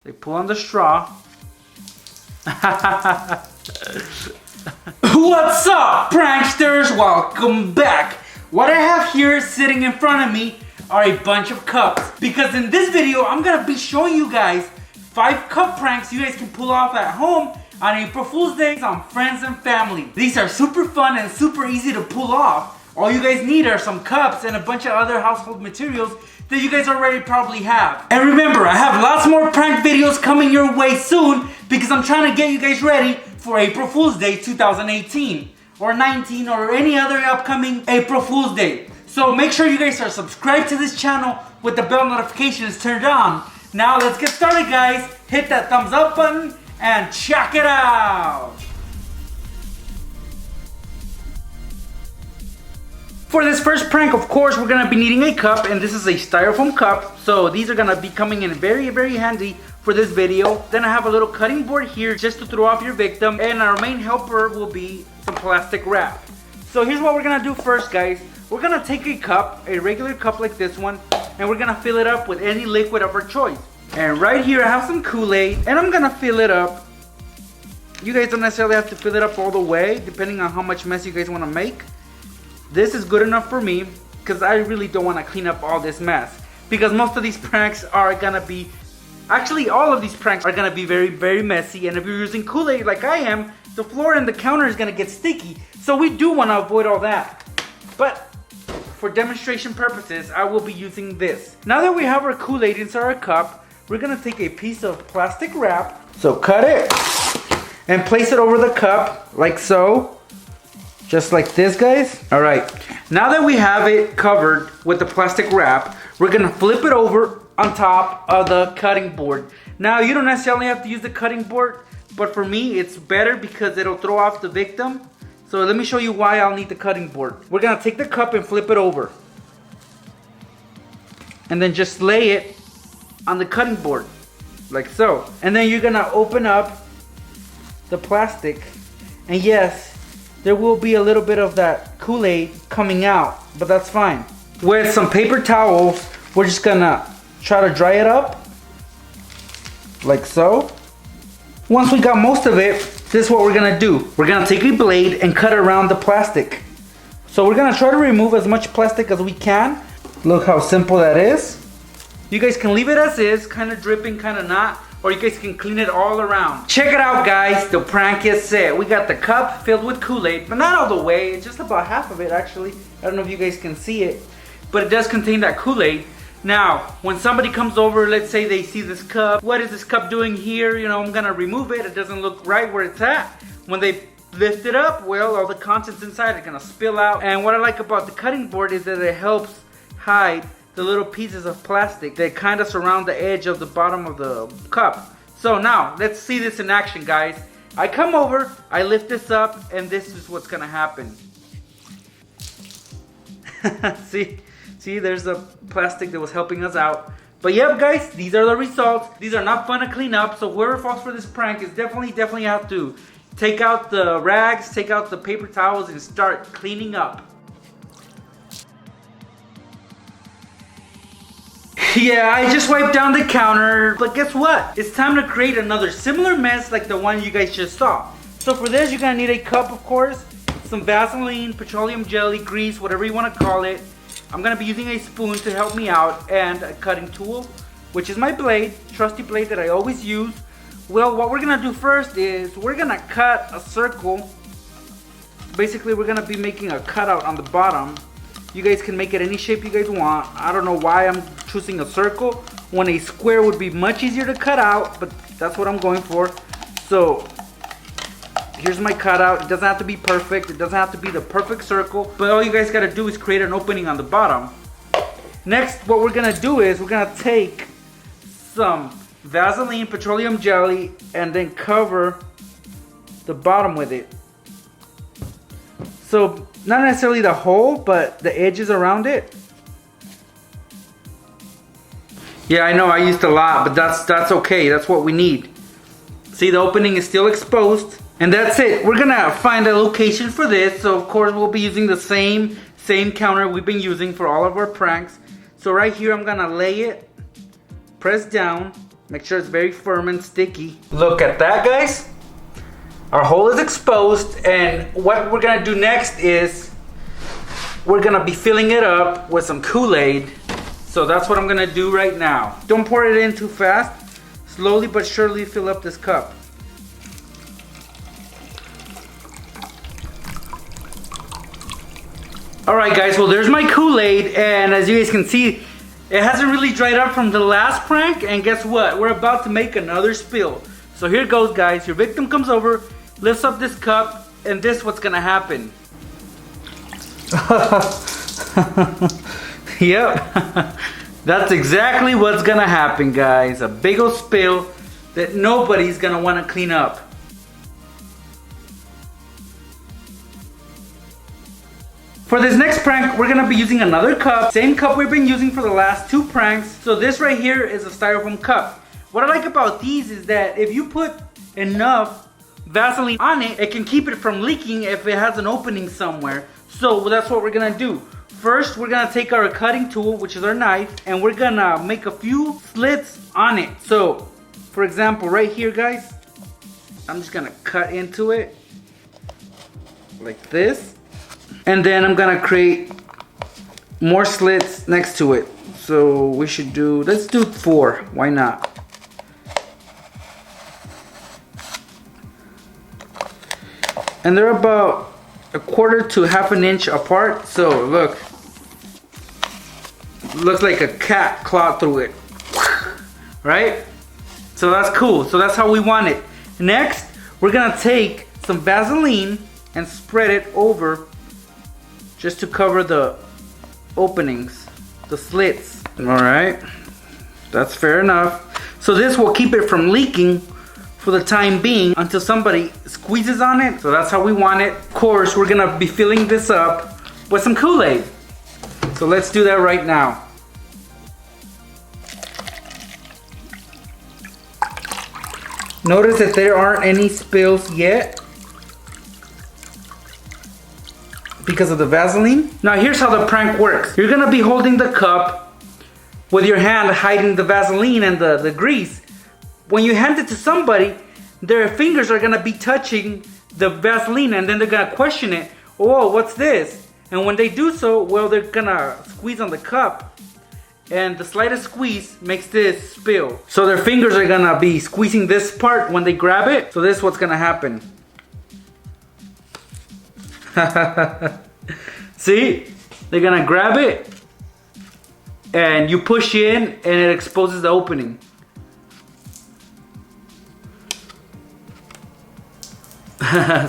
They pull on the straw. What's up, pranksters? Welcome back. What I have here sitting in front of me are a bunch of cups. Because in this video, I'm gonna be showing you guys 5 cup pranks you guys can pull off at home on April Fool's Day on friends and family. These are super fun and super easy to pull off. All you guys need are some cups and a bunch of other household materials that you guys already probably have. And remember, I have lots more prank videos coming your way soon because I'm trying to get you guys ready for April Fool's Day 2018 or 19 or any other upcoming April Fool's Day. So make sure you guys are subscribed to this channel with the bell notifications turned on. Now let's get started, guys. Hit that thumbs up button and check it out. For this first prank, of course, we're gonna be needing a cup, and this is a styrofoam cup. So these are gonna be coming in very, very handy for this video. Then I have a little cutting board here just to throw off your victim, and our main helper will be some plastic wrap. So here's what we're gonna do first, guys. We're gonna take a cup, a regular cup like this one, and we're gonna fill it up with any liquid of our choice. And right here I have some Kool-Aid, and I'm gonna fill it up. You guys don't necessarily have to fill it up all the way, depending on how much mess you guys wanna make. This is good enough for me, because I really don't wanna clean up all this mess. Because most of these pranks are gonna be, actually all of these pranks are gonna be very, very messy. And if you're using Kool-Aid like I am, the floor and the counter is gonna get sticky. So we do wanna avoid all that. But for demonstration purposes, I will be using this. Now that we have our Kool-Aid inside our cup, we're gonna take a piece of plastic wrap. So cut it and place it over the cup like so. Just like this, guys. All right, now that we have it covered with the plastic wrap, we're gonna flip it over on top of the cutting board. Now, you don't necessarily have to use the cutting board, but for me, it's better because it'll throw off the victim. So let me show you why I'll need the cutting board. We're gonna take the cup and flip it over. And then just lay it on the cutting board, like so. And then you're gonna open up the plastic, and yes, there will be a little bit of that Kool-Aid coming out, but that's fine. With some paper towels, we're just gonna try to dry it up, like so. Once we got most of it, this is what we're gonna do. We're gonna take a blade and cut around the plastic. So we're gonna try to remove as much plastic as we can. Look how simple that is. You guys can leave it as is, kind of dripping, kind of not, or you guys can clean it all around. Check it out, guys. The prank is set. We got the cup filled with Kool-Aid, but not all the way. It's just about half of it, actually. I don't know if you guys can see it, but it does contain that Kool-Aid. Now, when somebody comes over, let's say they see this cup. What is this cup doing here? You know, I'm gonna remove it. It doesn't look right where it's at. When they lift it up, well, all the contents inside are gonna spill out. And what I like about the cutting board is that it helps hide the little pieces of plastic that kind of surround the edge of the bottom of the cup. So now, let's see this in action, guys. I come over, I lift this up, and this is what's gonna happen. See, there's the plastic that was helping us out. But yep, guys, these are the results. These are not fun to clean up, so whoever falls for this prank is definitely have to take out the rags, take out the paper towels, and start cleaning up. Yeah, I just wiped down the counter, but guess what? It's time to create another similar mess like the one you guys just saw. So for this, you're gonna need a cup, of course, some Vaseline, petroleum jelly, grease, whatever you wanna call it. I'm gonna be using a spoon to help me out, and a cutting tool, which is my blade, trusty blade that I always use. Well, what we're gonna do first is we're gonna cut a circle. Basically, we're gonna be making a cutout on the bottom. You guys can make it any shape you guys want. I don't know why I'm choosing a circle when a square would be much easier to cut out, but that's what I'm going for. So here's my cutout. It doesn't have to be perfect. It doesn't have to be the perfect circle, but all you guys gotta do is create an opening on the bottom. Next, what we're gonna do is we're gonna take some Vaseline petroleum jelly and then cover the bottom with it. So not necessarily the hole, but the edges around it. Yeah, I know I used a lot, but that's okay. That's what we need. See, the opening is still exposed. And that's it. We're gonna find a location for this. So of course we'll be using the same counter we've been using for all of our pranks. So right here I'm gonna lay it, press down, Make sure it's very firm and sticky. Look at that, guys. Our hole is exposed, and what we're gonna do next is we're gonna be filling it up with some Kool-Aid. So that's what I'm gonna do right now. Don't pour it in too fast. Slowly but surely fill up this cup. Alright guys, well there's my Kool-Aid, and as you guys can see, it hasn't really dried up from the last prank, and guess what? We're about to make another spill. So here goes, guys. Your victim comes over, lifts up this cup, and this is what's gonna happen. Yep. That's exactly what's gonna happen, guys. A big old spill that nobody's gonna wanna clean up. For this next prank, we're gonna be using another cup. Same cup we've been using for the last two pranks. So this right here is a styrofoam cup. What I like about these is that if you put enough Vaseline on it, it can keep it from leaking if it has an opening somewhere. So that's what we're gonna do. First, we're gonna take our cutting tool, which is our knife, and we're gonna make a few slits on it. So, for example, right here, guys, I'm just gonna cut into it like this. And then I'm gonna create more slits next to it. So we should do, let's do 4, why not? And they're about 1/4 to 1/2 inch apart. So look, looks like a cat clawed through it, right? So that's cool, so that's how we want it. Next, we're gonna take some Vaseline and spread it over just to cover the openings, the slits. All right, that's fair enough. So this will keep it from leaking for the time being until somebody squeezes on it. So that's how we want it. Of course, we're gonna be filling this up with some Kool-Aid. So let's do that right now. Notice that there aren't any spills yet because of the Vaseline. Now here's how the prank works. You're gonna be holding the cup with your hand hiding the Vaseline and the grease. When you hand it to somebody, their fingers are gonna be touching the Vaseline, and then they're gonna question it. Oh, what's this? And when they do so, well, they're gonna squeeze on the cup, and the slightest squeeze makes this spill. So their fingers are gonna be squeezing this part when they grab it. So this is what's gonna happen. See, they're gonna grab it and you push in and it exposes the opening.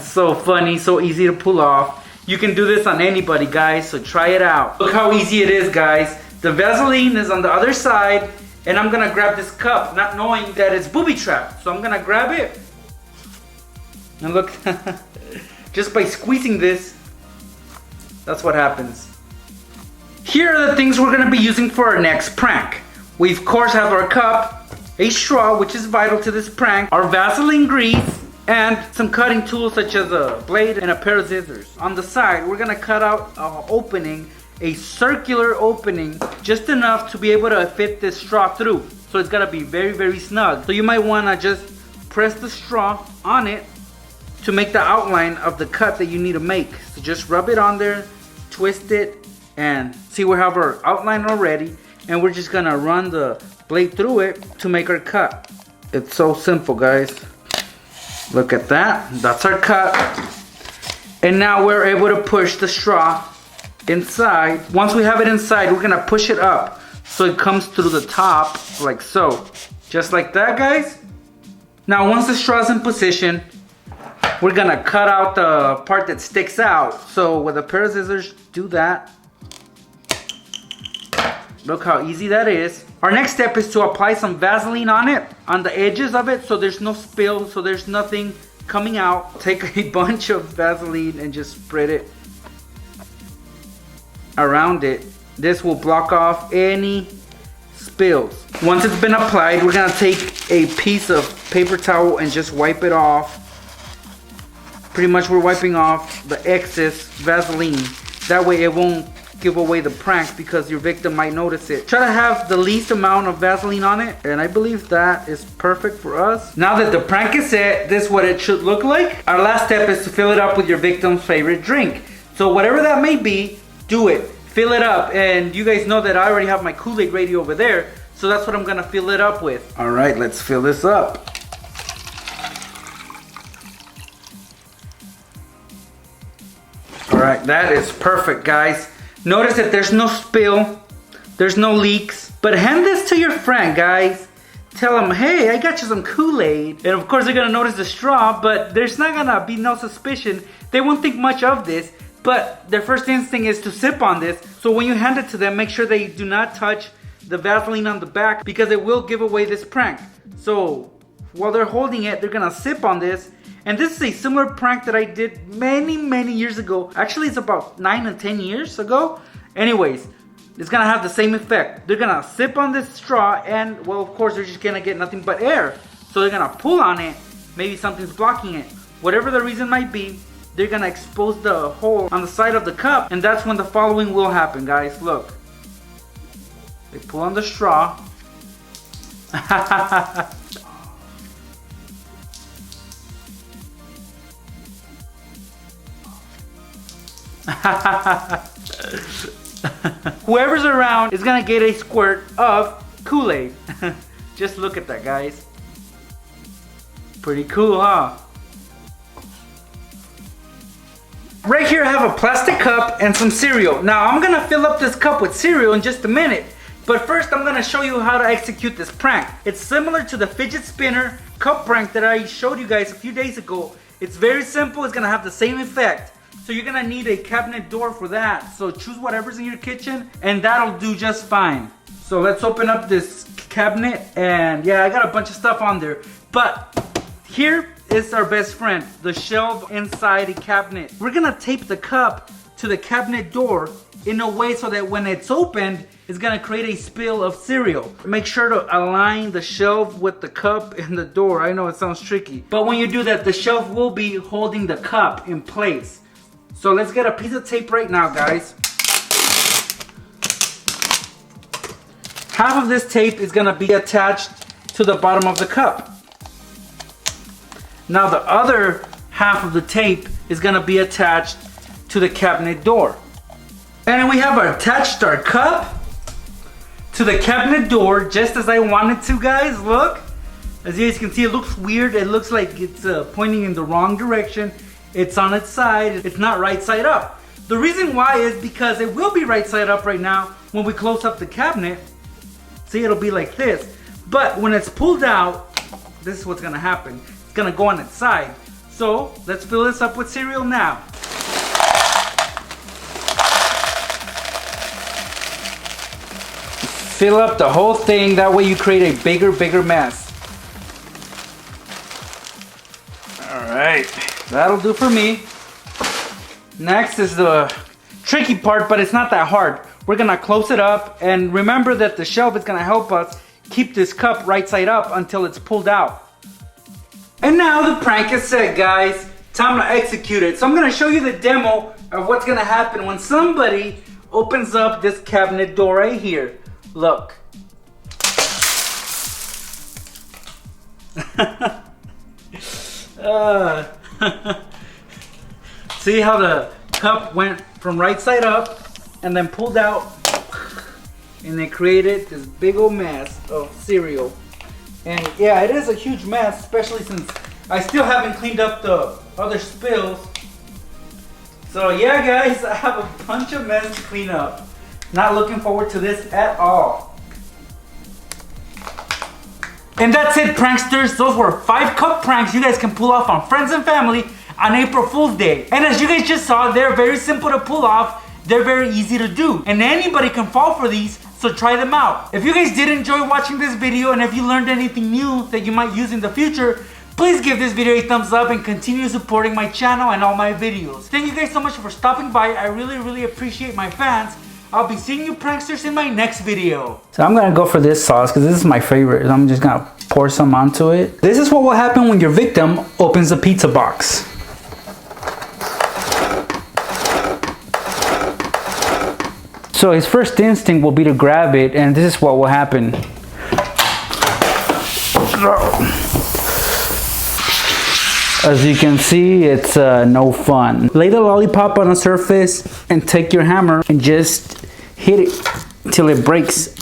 So funny, so easy to pull off. You can do this on anybody, guys, so try it out. Look how easy it is, guys. The Vaseline is on the other side, and I'm gonna grab this cup not knowing that it's booby trapped. So I'm gonna grab it and look. Just by squeezing this, that's what happens. Here are the things we're gonna be using for our next prank. We of course have our cup, a straw, which is vital to this prank, our Vaseline grease, and some cutting tools such as a blade and a pair of scissors. On the side, we're gonna cut out an opening, a circular opening, just enough to be able to fit this straw through. So it's gotta be very, very snug. So you might wanna just press the straw on it to make the outline of the cut that you need to make. So just rub it on there, twist it, and see we have our outline already. And we're just gonna run the blade through it to make our cut. It's so simple, guys. Look at that, that's our cut. And now we're able to push the straw inside. Once we have it inside, we're gonna push it up so it comes through the top, like so. Just like that, guys. Now once the straw's in position, we're gonna cut out the part that sticks out. So with a pair of scissors, do that. Look how easy that is. Our next step is to apply some Vaseline on it, on the edges of it, so there's no spill, so there's nothing coming out. Take a bunch of Vaseline and just spread it around it. This will block off any spills. Once it's been applied, we're gonna take a piece of paper towel and just wipe it off. Pretty much we're wiping off the excess Vaseline. That way it won't give away the prank because your victim might notice it. Try to have the least amount of Vaseline on it, and I believe that is perfect for us. Now that the prank is set, this is what it should look like. Our last step is to fill it up with your victim's favorite drink. So whatever that may be, do it. Fill it up, and you guys know that I already have my KoolAid ready over there, so that's what I'm gonna fill it up with. All right, let's fill this up. All right, that is perfect, guys. Notice that there's no spill, there's no leaks, but hand this to your friend, guys. Tell them, hey, I got you some KoolAid. And of course, they're gonna notice the straw, but there's not gonna be no suspicion. They won't think much of this, but their first instinct is to sip on this. So when you hand it to them, make sure they do not touch the Vaseline on the back because it will give away this prank. So while they're holding it, they're gonna sip on this. And this is a similar prank that I did many years ago. Actually, it's about 9 and 10 years ago. Anyways, it's gonna have the same effect. They're gonna sip on this straw and, well, of course, they're just gonna get nothing but air. So they're gonna pull on it. Maybe something's blocking it. Whatever the reason might be, they're gonna expose the hole on the side of the cup. And that's when the following will happen, guys. Look. They pull on the straw. Whoever's around is gonna get a squirt of KoolAid. Just look at that, guys. Pretty cool, huh? Right here I have a plastic cup and some cereal. Now I'm gonna fill up this cup with cereal in just a minute. But first I'm gonna show you how to execute this prank. It's similar to the fidget spinner cup prank that I showed you guys a few days ago. It's very simple, it's gonna have the same effect. So you're gonna need a cabinet door for that. So choose whatever's in your kitchen and that'll do just fine. So let's open up this cabinet, and yeah, I got a bunch of stuff on there. But here is our best friend, the shelf inside a cabinet. We're gonna tape the cup to the cabinet door in a way so that when it's opened, it's gonna create a spill of cereal. Make sure to align the shelf with the cup and the door. I know it sounds tricky, but when you do that, the shelf will be holding the cup in place. So let's get a piece of tape right now, guys. Half of this tape is gonna be attached to the bottom of the cup. Now the other half of the tape is gonna be attached to the cabinet door. And we have attached our cup to the cabinet door just as I wanted to, guys. Look, as you guys can see, it looks weird. It looks like it's pointing in the wrong direction. It's on its side. It's not right side up. The reason why is because it will be right side up right now when we close up the cabinet. See, it'll be like this. But when it's pulled out, this is what's gonna happen. It's gonna go on its side. So let's fill this up with cereal now. Fill up the whole thing. That way you create a bigger mess. All right. That'll do for me. Next is the tricky part, but it's not that hard. We're gonna close it up, and remember that the shelf is gonna help us keep this cup right side up until it's pulled out. And now the prank is set, guys. Time to execute it. So I'm gonna show you the demo of what's gonna happen when somebody opens up this cabinet door right here. Look. See how the cup went from right side up and then pulled out, and it created this big old mess of cereal. And yeah, it is a huge mess, especially since I still haven't cleaned up the other spills. So yeah, guys, I have a bunch of mess to clean up. Not looking forward to this at all. And that's it, pranksters. Those were 5 cup pranks you guys can pull off on friends and family on April Fool's Day. And as you guys just saw, they're very simple to pull off. They're very easy to do. And anybody can fall for these, so try them out. If you guys did enjoy watching this video, and if you learned anything new that you might use in the future, please give this video a thumbs up and continue supporting my channel and all my videos. Thank you guys so much for stopping by. I really appreciate my fans. I'll be seeing you pranksters in my next video. So I'm gonna go for this sauce because this is my favorite. I'm just gonna pour some onto it. This is what will happen when your victim opens the pizza box. So his first instinct will be to grab it, and this is what will happen. As you can see, it's no fun. Lay the lollipop on the surface and take your hammer and just hit it till it breaks.